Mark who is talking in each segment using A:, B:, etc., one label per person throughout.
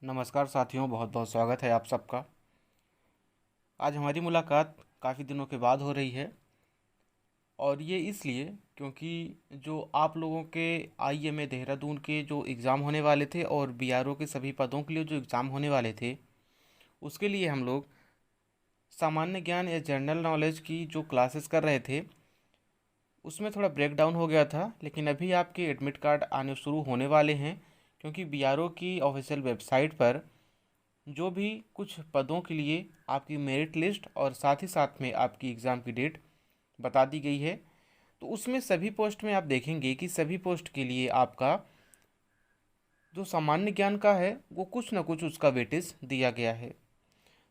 A: नमस्कार साथियों, बहुत बहुत स्वागत है आप सबका। आज हमारी मुलाकात काफ़ी दिनों के बाद हो रही है और ये इसलिए क्योंकि जो आप लोगों के आईएमए देहरादून के जो एग्ज़ाम होने वाले थे और बीआरओ के सभी पदों के लिए जो एग्ज़ाम होने वाले थे, उसके लिए हम लोग सामान्य ज्ञान या जनरल नॉलेज की जो क्लासेस कर रहे थे उसमें थोड़ा ब्रेक डाउन हो गया था। लेकिन अभी आपके एडमिट कार्ड आने शुरू होने वाले हैं क्योंकि बीआरओ की ऑफिशियल वेबसाइट पर जो भी कुछ पदों के लिए आपकी मेरिट लिस्ट और साथ ही साथ में आपकी एग्ज़ाम की डेट बता दी गई है। तो उसमें सभी पोस्ट में आप देखेंगे कि सभी पोस्ट के लिए आपका जो सामान्य ज्ञान का है वो कुछ ना कुछ उसका वेटेज दिया गया है।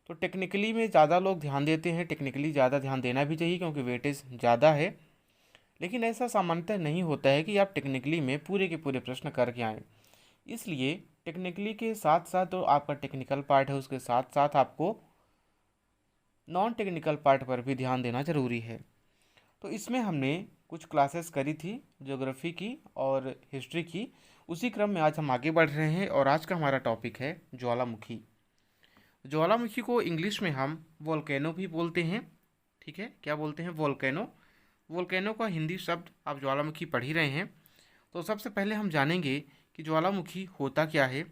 A: तो टेक्निकली में ज़्यादा लोग ध्यान देते हैं, टेक्निकली ज़्यादा ध्यान देना भी चाहिए क्योंकि वेटेज ज़्यादा है। लेकिन ऐसा सामान्यतः नहीं होता है कि आप टेक्निकली में पूरे के पूरे प्रश्न करके आएँ। इसलिए टेक्निकली के साथ साथ जो आपका टेक्निकल पार्ट है उसके साथ साथ आपको नॉन टेक्निकल पार्ट पर भी ध्यान देना ज़रूरी है। तो इसमें हमने कुछ क्लासेस करी थी ज्योग्राफी की और हिस्ट्री की। उसी क्रम में आज हम आगे बढ़ रहे हैं और आज का हमारा टॉपिक है ज्वालामुखी। ज्वालामुखी को इंग्लिश में हम वोल्केनो भी बोलते हैं। ठीक है, क्या बोलते हैं? वोल्केनो। वोल्केनो का हिंदी शब्द आप ज्वालामुखी पढ़ ही रहे हैं। तो सबसे पहले हम जानेंगे कि ज्वालामुखी होता क्या है।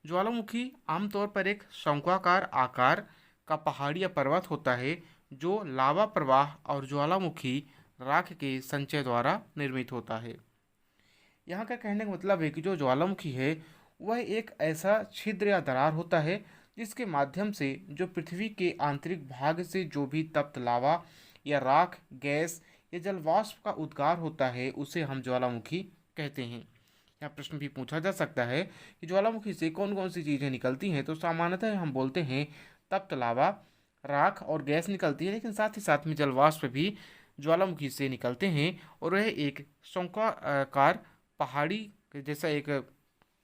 A: ज्वालामुखी आमतौर पर एक शंक्वाकार आकार का पहाड़ी या पर्वत होता है जो लावा प्रवाह और ज्वालामुखी राख के संचय द्वारा निर्मित होता है। यहाँ का कहने का मतलब है कि जो ज्वालामुखी है वह एक ऐसा छिद्र या दरार होता है जिसके माध्यम से जो पृथ्वी के आंतरिक भाग से जो भी तप्त लावा या राख, गैस या जलवाष्प का उद्गार होता है उसे हम ज्वालामुखी कहते हैं। यहाँ प्रश्न भी पूछा जा सकता है कि ज्वालामुखी से कौन कौन सी चीज़ें निकलती हैं। तो सामान्यतः हम बोलते हैं तप्त लावा, राख और गैस निकलती है, लेकिन साथ ही साथ में जलवाष्प भी ज्वालामुखी से निकलते हैं और वह एक शंक्वाकार पहाड़ी के जैसा एक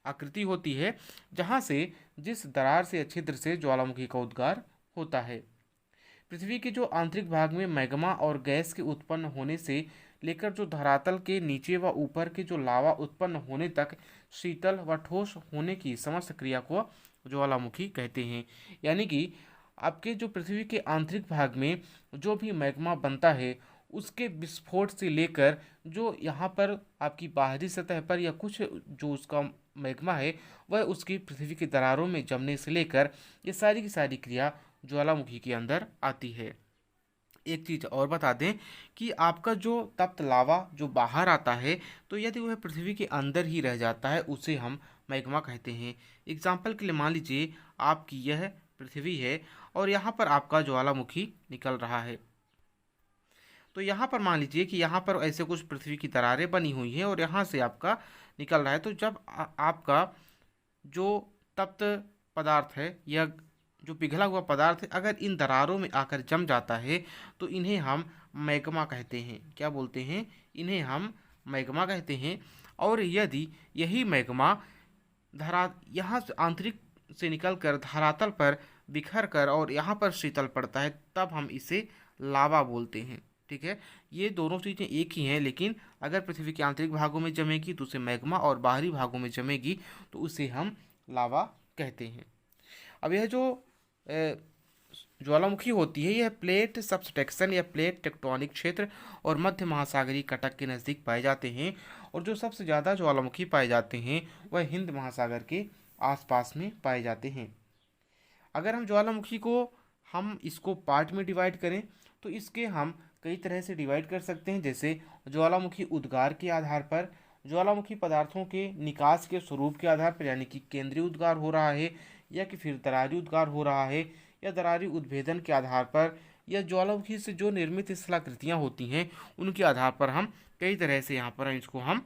A: आकृति होती है जहाँ से जिस दरार से या छिद्र से ज्वालामुखी का उद्गार होता है। पृथ्वी के जो आंतरिक भाग में मैग्मा और गैस के उत्पन्न होने से लेकर जो धरातल के नीचे व ऊपर के जो लावा उत्पन्न होने तक शीतल व ठोस होने की समस्त क्रिया को ज्वालामुखी कहते हैं। यानी कि आपके जो पृथ्वी के आंतरिक भाग में जो भी मैग्मा बनता है उसके विस्फोट से लेकर जो यहाँ पर आपकी बाहरी सतह पर या कुछ जो उसका मैग्मा है वह उसकी पृथ्वी की दरारों में जमने से लेकर ये सारी की सारी क्रिया ज्वालामुखी के अंदर आती है। एक चीज़ और बता दें कि आपका जो तप्त लावा जो बाहर आता है तो यदि वह पृथ्वी के अंदर ही रह जाता है उसे हम मैग्मा कहते हैं। एग्जाम्पल के लिए मान लीजिए आपकी यह पृथ्वी है और यहाँ पर आपका ज्वालामुखी निकल रहा है। तो यहाँ पर मान लीजिए कि यहाँ पर ऐसे कुछ पृथ्वी की दरारें बनी हुई हैं और यहाँ से आपका निकल रहा है। तो जब आपका जो तप्त पदार्थ है या जो पिघला हुआ पदार्थ है अगर इन दरारों में आकर जम जाता है तो इन्हें हम मैग्मा कहते हैं। क्या बोलते हैं? इन्हें हम मैग्मा कहते हैं। और यदि यही मैग्मा धरा यहाँ से आंतरिक से निकलकर धरातल पर बिखर कर और यहाँ पर शीतल पड़ता है तब हम इसे लावा बोलते हैं। ठीक है, ये दोनों चीज़ें एक ही हैं, लेकिन अगर पृथ्वी के आंतरिक भागों में जमेगी तो उसे मैग्मा और बाहरी भागों में जमेगी तो उसे हम लावा कहते हैं। अब यह जो ज्वालामुखी होती है यह प्लेट सबस्टेक्शन या प्लेट टेक्टोनिक क्षेत्र और मध्य महासागरीय कटक के नज़दीक पाए जाते हैं। और जो सबसे ज़्यादा ज्वालामुखी पाए जाते हैं वह हिंद महासागर के आसपास में पाए जाते हैं। अगर हम ज्वालामुखी को हम इसको पार्ट में डिवाइड करें तो इसके हम कई तरह से डिवाइड कर सकते हैं। जैसे ज्वालामुखी उद्गार के आधार पर, ज्वालामुखी पदार्थों के निकास के स्वरूप के आधार पर, यानी कि केंद्रीय उद्गार हो रहा है या कि फिर दरारी उद्गार हो रहा है या दरारी उद्भेदन के आधार पर, या ज्वालामुखी से जो निर्मित स्थलाकृतियाँ होती हैं उनके आधार पर हम कई तरह से यहाँ पर इसको हम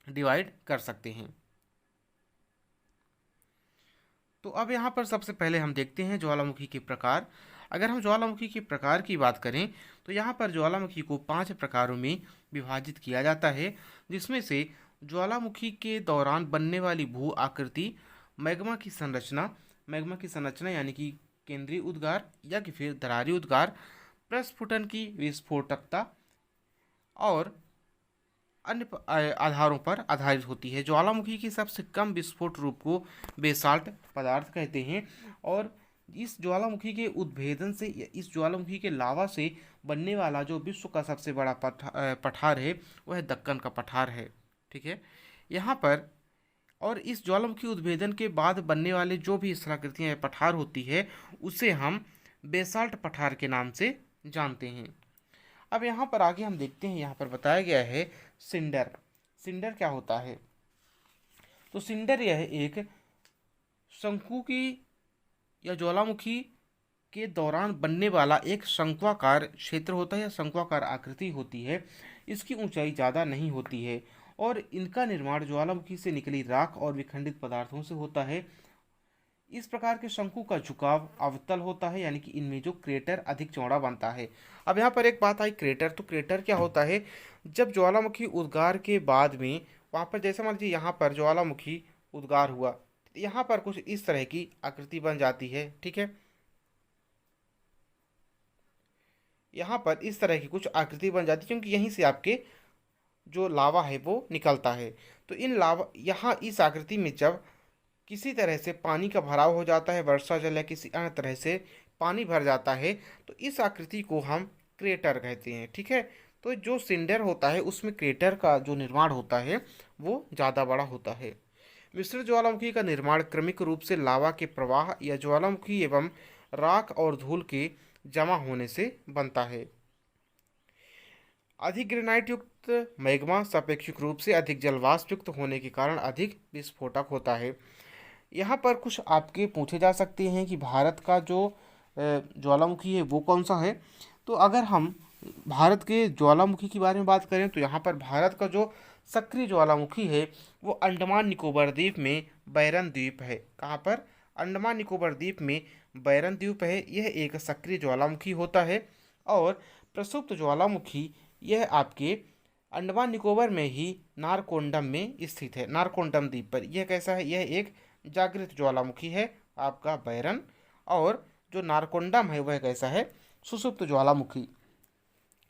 A: डिवाइड कर सकते हैं। तो अब यहाँ पर सबसे पहले हम देखते हैं ज्वालामुखी के प्रकार। अगर हम ज्वालामुखी के प्रकार की बात करें तो यहाँ पर ज्वालामुखी को 5 प्रकारों में विभाजित किया जाता है, जिसमें से ज्वालामुखी के दौरान बनने वाली भू आकृति, मैग्मा की संरचना यानी कि केंद्रीय उद्गार या कि फिर दरारी उद्गार, प्रस्फुटन की विस्फोटकता और अन्य आधारों पर आधारित होती है। ज्वालामुखी के सबसे कम विस्फोट रूप को बेसाल्ट पदार्थ कहते हैं। और इस ज्वालामुखी के उद्भेदन से या इस ज्वालामुखी के लावा से बनने वाला जो विश्व का सबसे बड़ा पठार है वह दक्कन का पठार है। ठीक है, यहाँ पर और इस ज्वालामुखी उद्भेदन के बाद बनने वाले जो भी स्थलाकृतियाँ या पठार होती है उसे हम बेसाल्ट पठार के नाम से जानते हैं। अब यहाँ पर आगे हम देखते हैं, यहाँ पर बताया गया है सिंडर। सिंडर क्या होता है? तो सिंडर यह एक शंकु की या ज्वालामुखी के दौरान बनने वाला एक शंक्वाकार क्षेत्र होता है या शंक्वाकार आकृति होती है। इसकी ऊंचाई ज़्यादा नहीं होती है और इनका निर्माण ज्वालामुखी से निकली राख और विखंडित पदार्थों से होता है। इस प्रकार के शंकु का झुकाव अवतल होता है, यानी कि इनमें जो क्रेटर अधिक चौड़ा बनता है। अब यहाँ पर एक बात आई क्रेटर, तो क्रेटर क्या होता है? जब ज्वालामुखी उद्गार के बाद में वहाँ पर जैसे मान लीजिए यहाँ पर ज्वालामुखी उद्गार हुआ, यहाँ पर कुछ इस तरह की आकृति बन जाती है। ठीक है, यहाँ पर इस तरह की कुछ आकृति बन जाती है क्योंकि यहीं से आपके जो लावा है वो निकलता है। तो इन लावा यहाँ इस आकृति में जब किसी तरह से पानी का भराव हो जाता है, वर्षा जल या किसी अन्य तरह से पानी भर जाता है, तो इस आकृति को हम क्रेटर कहते हैं। ठीक है, तो जो सिंडर होता है उसमें क्रेटर का जो निर्माण होता है वो ज़्यादा बड़ा होता है। मिश्रित ज्वालामुखी का निर्माण क्रमिक रूप से लावा के प्रवाह या ज्वालामुखी एवं राख और धूल के जमा होने से बनता है। अधिक ग्रेनाइट युक्त मैग्मा सापेक्षिक रूप से अधिक जलवाष्प युक्त होने के कारण अधिक विस्फोटक होता है। यहाँ पर कुछ आपके पूछे जा सकते हैं कि भारत का जो ज्वालामुखी है वो कौन सा है। तो अगर हम भारत के ज्वालामुखी के बारे में बात करें तो यहाँ पर भारत का जो सक्रिय ज्वालामुखी है वो अंडमान निकोबार द्वीप में बैरन द्वीप है। कहाँ पर? अंडमान निकोबार द्वीप में बैरन द्वीप है। यह एक सक्रिय ज्वालामुखी होता है। और प्रसुप्त ज्वालामुखी यह आपके अंडमान निकोबार में ही नारकोंडम में स्थित है, नारकोंडम द्वीप पर। यह कैसा है? यह एक जागृत ज्वालामुखी है आपका बैरन। और जो नारकोंडम है वह कैसा है? सुषुप्त ज्वालामुखी।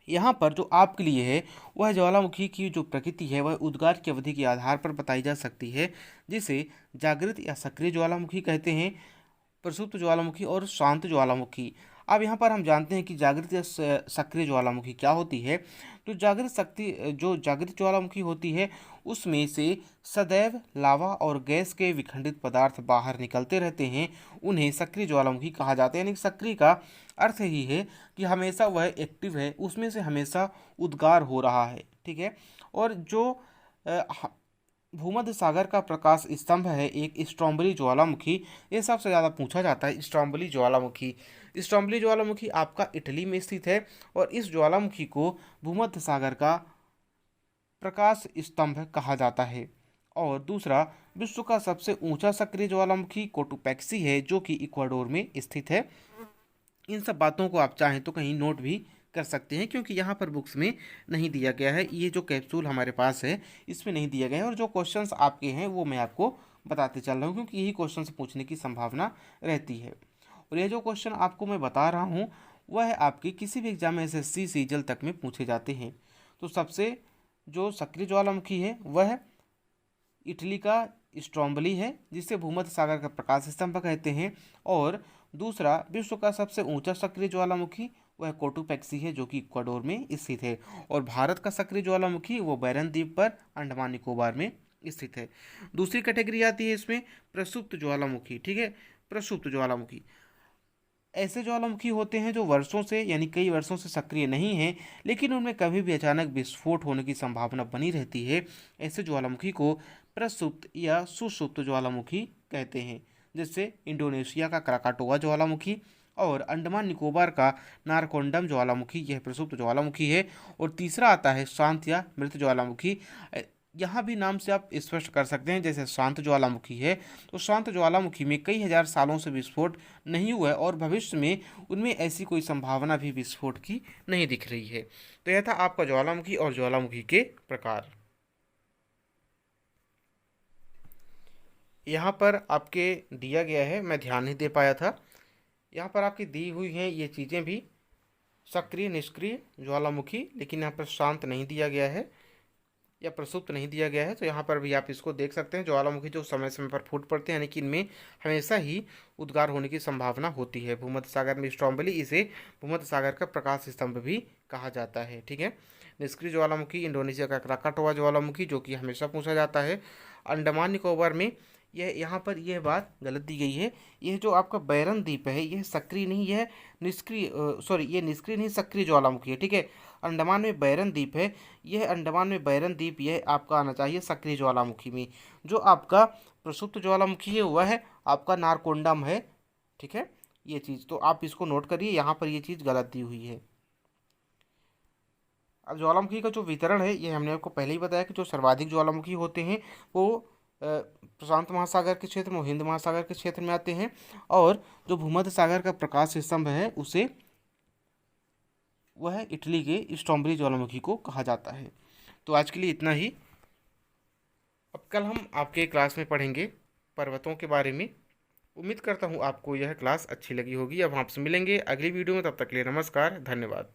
A: यहाँ पर जो आपके लिए है वह ज्वालामुखी की जो प्रकृति है वह उद्गार की अवधि के आधार पर बताई जा सकती है, जिसे जागृत या सक्रिय ज्वालामुखी कहते हैं, प्रसुप्त ज्वालामुखी और शांत ज्वालामुखी। अब यहाँ पर हम जानते हैं कि जागृत या सक्रिय ज्वालामुखी क्या होती है। तो जो जागृत ज्वालामुखी होती है उसमें से सदैव लावा और गैस के विखंडित पदार्थ बाहर निकलते रहते हैं, उन्हें सक्रिय ज्वालामुखी कहा जाता है। यानी सक्रिय का अर्थ ही है कि हमेशा वह एक्टिव है, उसमें से हमेशा उद्गार हो रहा है। ठीक है, और जो भूमध्य सागर का प्रकाश स्तंभ है एक स्ट्रोम्बली ज्वालामुखी, ये सबसे ज़्यादा पूछा जाता है। स्ट्रोम्बली ज्वालामुखी, स्ट्रोम्बली ज्वालामुखी आपका इटली में स्थित है और इस ज्वालामुखी को भूमध्य सागर का प्रकाश स्तंभ कहा जाता है। और दूसरा, विश्व का सबसे ऊंचा सक्रिय ज्वालामुखी कोटोपैक्सी है जो कि इक्वाडोर में स्थित है। इन सब बातों को आप चाहें तो कहीं नोट भी कर सकते हैं क्योंकि यहाँ पर बुक्स में नहीं दिया गया है। ये जो कैप्सूल हमारे पास है इसमें नहीं दिया गया है और जो क्वेश्चंस आपके हैं वो मैं आपको बताते चल रहा हूँ क्योंकि यही क्वेश्चन से पूछने की संभावना रहती है। और ये जो क्वेश्चन आपको मैं बता रहा हूँ वह आपके किसी भी एग्जाम में SSC सीजल तक में पूछे जाते हैं। तो सबसे जो सक्रिय ज्वालामुखी है वह इटली का स्ट्रोम्बली है जिसे भूमध्य सागर का प्रकाश स्तंभ कहते हैं। और दूसरा, विश्व का सबसे ऊंचा सक्रिय ज्वालामुखी वह कोटोपैक्सी है जो कि इक्वाडोर में स्थित है। और भारत का सक्रिय ज्वालामुखी वो बैरन द्वीप पर अंडमान निकोबार में स्थित है। दूसरी कैटेगरी आती है इसमें प्रसुप्त ज्वालामुखी। ठीक है, प्रसुप्त ज्वालामुखी ऐसे ज्वालामुखी होते हैं जो वर्षों से यानी कई वर्षों से सक्रिय नहीं हैं लेकिन उनमें कभी भी अचानक विस्फोट होने की संभावना बनी रहती है। ऐसे ज्वालामुखी को प्रसुप्त या सुषुप्त ज्वालामुखी कहते हैं, जैसे इंडोनेशिया का क्राकाटोआ ज्वालामुखी और अंडमान निकोबार का नारकोंडम ज्वालामुखी, यह प्रसुप्त ज्वालामुखी है। और तीसरा आता है शांत या मृत ज्वालामुखी। यहाँ भी नाम से आप स्पष्ट कर सकते हैं, जैसे शांत ज्वालामुखी है तो शांत ज्वालामुखी में कई हजार सालों से विस्फोट नहीं हुआ है और भविष्य में उनमें ऐसी कोई संभावना भी विस्फोट की नहीं दिख रही है। तो यह था आपका ज्वालामुखी और ज्वालामुखी के प्रकार। यहाँ पर आपके दिया गया है, मैं ध्यान नहीं दे पाया था, यहाँ पर आपकी दी हुई हैं ये चीज़ें भी, सक्रिय निष्क्रिय ज्वालामुखी, लेकिन यहाँ पर शांत नहीं दिया गया है। या प्रसुप्त नहीं दिया गया है। तो यहाँ पर भी आप इसको देख सकते हैं, ज्वालामुखी जो समय समय पर फूट पड़ते हैं, यानी कि इनमें हमेशा ही उद्गार होने की संभावना होती है। भूमध्य सागर में स्ट्रोम्बली, इसे भूमध्य सागर का प्रकाश स्तंभ भी कहा जाता है। ठीक है। निष्क्रिय ज्वालामुखी इंडोनेशिया का क्राकाटोआ ज्वालामुखी, जो कि हमेशा पूछा जाता है। अंडमान निकोबार में यह, यहाँ पर यह बात गलत दी गई है। यह जो आपका बैरन द्वीप है, यह सक्रिय नहीं, यह निष्क्रिय, सॉरी, ये निष्क्रिय नहीं, सक्रिय ज्वालामुखी है। ठीक है। अंडमान में बैरन द्वीप है, यह अंडमान में बैरन द्वीप, यह आपका आना चाहिए सक्रिय ज्वालामुखी में। जो आपका प्रसुप्त ज्वालामुखी है वह है आपका नारकोंडम है। ठीक है। ये चीज़ तो आप इसको नोट करिए, यहाँ पर ये चीज़ गलत दी हुई है। अब ज्वालामुखी का जो वितरण है, ये हमने आपको पहले ही बताया कि जो सर्वाधिक ज्वालामुखी होते हैं वो प्रशांत महासागर के क्षेत्र में, हिंद महासागर के क्षेत्र में आते हैं, और जो भूमध्य सागर का प्रकाश स्तंभ है उसे, वह इटली के स्ट्रॉम्बेरी ज्वालामुखी को कहा जाता है। तो आज के लिए इतना ही। अब कल हम आपके क्लास में पढ़ेंगे पर्वतों के बारे में। उम्मीद करता हूँ आपको यह क्लास अच्छी लगी होगी। अब आपसे मिलेंगे अगली वीडियो में, तब तक के लिए नमस्कार, धन्यवाद।